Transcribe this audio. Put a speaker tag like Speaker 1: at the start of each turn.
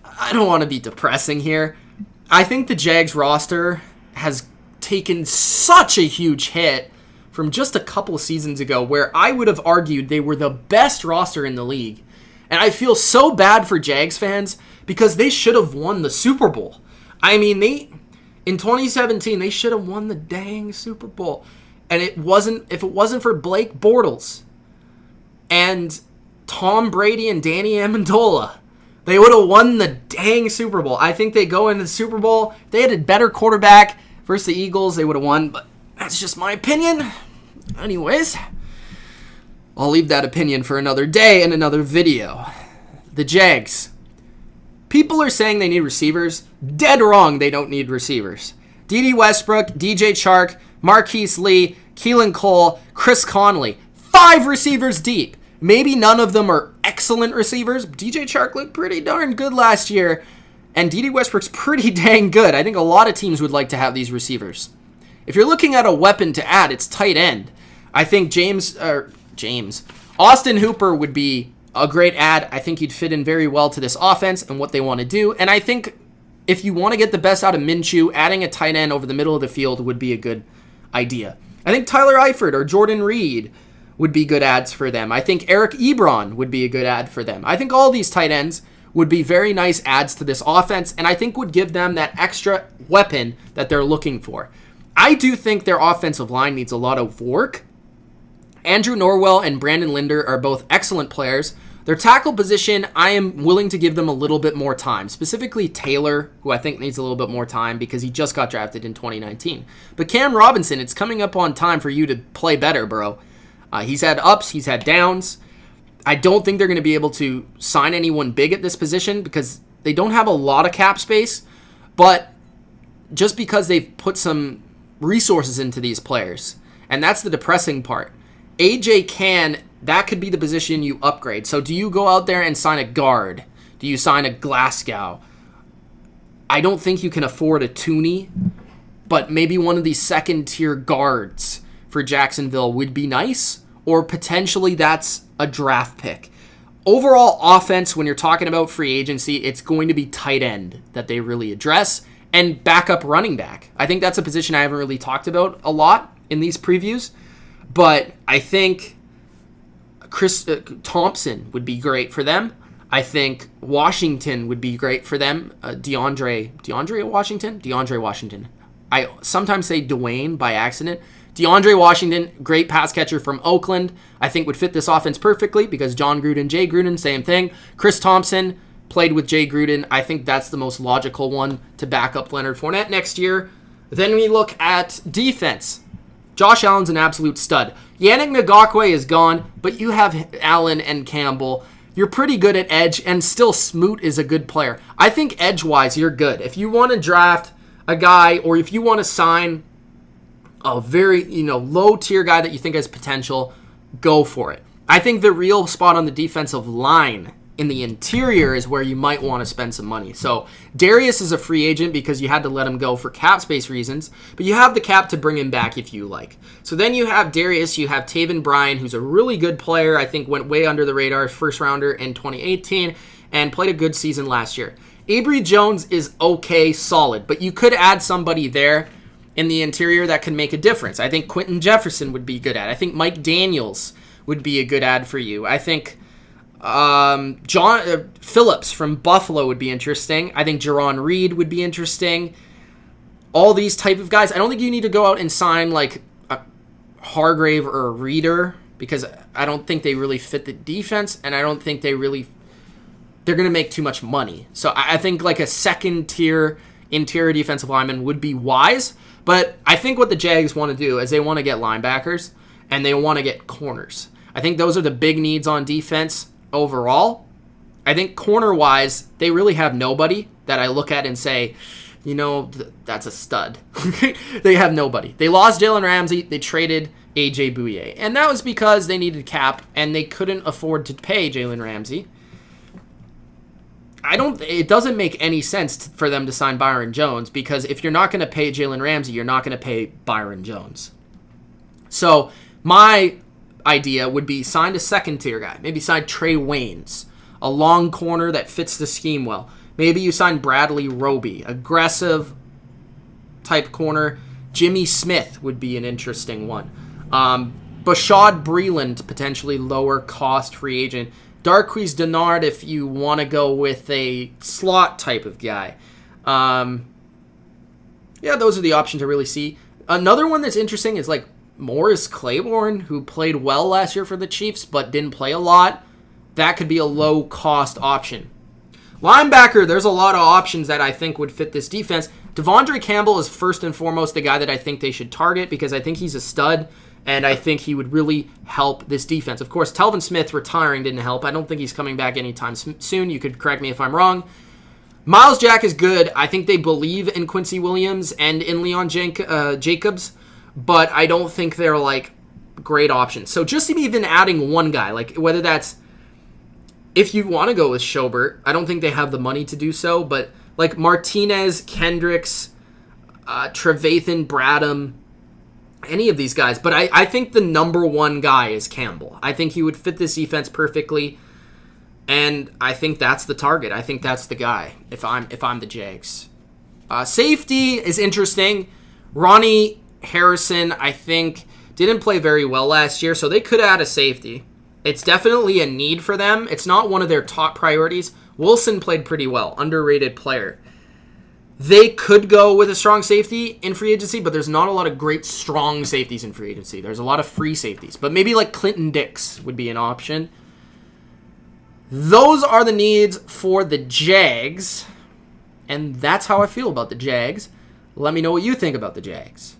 Speaker 1: I don't want to be depressing here. I think the Jags roster has taken such a huge hit from just a couple seasons ago where I would have argued they were the best roster in the league. And I feel so bad for Jags fans because they should have won the Super Bowl. I mean, in 2017, they should have won the dang Super Bowl. And if it wasn't for Blake Bortles and Tom Brady and Danny Amendola, they would have won the dang Super Bowl. I think they go into the Super Bowl. If they had a better quarterback versus the Eagles, they would have won. But that's just my opinion. Anyways, I'll leave that opinion for another day and another video. The Jags. People are saying they need receivers. Dead wrong, they don't need receivers. D.D. Westbrook, DJ Chark, Marquise Lee, Keelan Cole, Chris Conley. 5 receivers deep. Maybe none of them are excellent receivers. DJ Chark looked pretty darn good last year. And D.D. Westbrook's pretty dang good. I think a lot of teams would like to have these receivers. If you're looking at a weapon to add, it's tight end. I think Austin Hooper would be a great add. I think he'd fit in very well to this offense and what they want to do. And I think if you want to get the best out of Minshew, adding a tight end over the middle of the field would be a good idea. I think Tyler Eifert or Jordan Reed would be good ads for them. I think Eric Ebron would be a good ad for them. I think all these tight ends would be very nice adds to this offense, and I think would give them that extra weapon that they're looking for. I do think their offensive line needs a lot of work. Andrew Norwell and Brandon Linder are both excellent players. Their tackle position, I am willing to give them a little bit more time. Specifically Taylor, who I think needs a little bit more time because he just got drafted in 2019. But Cam Robinson, it's coming up on time for you to play better, bro. He's had ups, he's had downs. I don't think they're going to be able to sign anyone big at this position because they don't have a lot of cap space. But just because they've put some resources into these players, and that's the depressing part. AJ Cann, that could be the position you upgrade. So do you go out there and sign a guard? Do you sign a Glasgow? I don't think you can afford a Tooney, but maybe one of these second-tier guards for Jacksonville would be nice, or potentially that's a draft pick. Overall offense, when you're talking about free agency, it's going to be tight end that they really address, and backup running back. I think that's a position I haven't really talked about a lot in these previews, but I think Chris Thompson would be great for them. I think Washington would be great for them. DeAndre Washington. I sometimes say Dwayne by accident. DeAndre Washington, great pass catcher from Oakland. I think would fit this offense perfectly because John Gruden, Jay Gruden, same thing. Chris Thompson played with Jay Gruden. I think that's the most logical one to back up Leonard Fournette next year. Then we look at defense. Josh Allen's an absolute stud. Yannick Ngakoue is gone, but you have Allen and Campbell. You're pretty good at edge, and still Smoot is a good player. I think edge-wise, you're good. If you want to draft a guy, or if you want to sign a very low-tier guy that you think has potential, go for it. I think the real spot on the defensive line in the interior is where you might want to spend some money. So Darius is a free agent because you had to let him go for cap space reasons, but you have the cap to bring him back if you like. So then you have Darius, you have Taven Bryan, who's a really good player. I think went way under the radar, first rounder in 2018, and played a good season last year. Avery Jones is okay, solid, but you could add somebody there in the interior that could make a difference. I think Quentin Jefferson would be good at. I think Mike Daniels would be a good ad for you. I think John Phillips from Buffalo would be interesting. I think Jaron Reed would be interesting. All these type of guys. I don't think you need to go out and sign like a Hargrave or a Reader because I don't think they really fit the defense, and I don't think they're going to make too much money. So I think like a second tier interior defensive lineman would be wise, but I think what the Jags want to do is they want to get linebackers and they want to get corners. I think those are the big needs on defense overall. I think corner-wise, they really have nobody that I look at and say, that's a stud. They have nobody. They lost Jalen Ramsey. They traded A.J. Bouye. And that was because they needed cap, and they couldn't afford to pay Jalen Ramsey. It doesn't make any sense for them to sign Byron Jones, because if you're not going to pay Jalen Ramsey, you're not going to pay Byron Jones. So my idea would be sign a second tier guy. Maybe sign Trey Waynes. a long corner that fits the scheme well. Maybe you sign Bradley Roby, aggressive type corner. Jimmy Smith would be an interesting one. Bashad Breeland, potentially lower cost free agent. Darqueze Dennard if you want to go with a slot type of guy. Yeah, those are the options I really see. Another one that's interesting is like Morris Claiborne, who played well last year for the Chiefs but didn't play a lot. That could be a low-cost option. Linebacker, there's a lot of options that I think would fit this defense. Devondre Campbell is first and foremost the guy that I think they should target because I think he's a stud, and I think he would really help this defense. Of course, Telvin Smith retiring didn't help. I don't think he's coming back anytime soon. You could correct me if I'm wrong. Miles Jack is good. I think they believe in Quincy Williams and in Leon Jacobs, but I don't think they're like great options. So just even adding one guy, like whether that's if you want to go with Schobert, I don't think they have the money to do so, but like Martinez, Kendricks, Trevathan, Bradham, any of these guys. But I think the number one guy is Campbell. I think he would fit this defense perfectly. And I think that's the target. I think that's the guy if I'm the Jags. Safety is interesting. Ronnie Harrison, I think, didn't play very well last year, so they could add a safety. It's definitely a need for them. It's not one of their top priorities. Wilson played pretty well, underrated player. They could go with a strong safety in free agency, but there's not a lot of great strong safeties in free agency. There's a lot of free safeties, but maybe like Clinton Dix would be an option. Those are the needs for the Jags, and that's how I feel about the Jags. Let me know what you think about the Jags.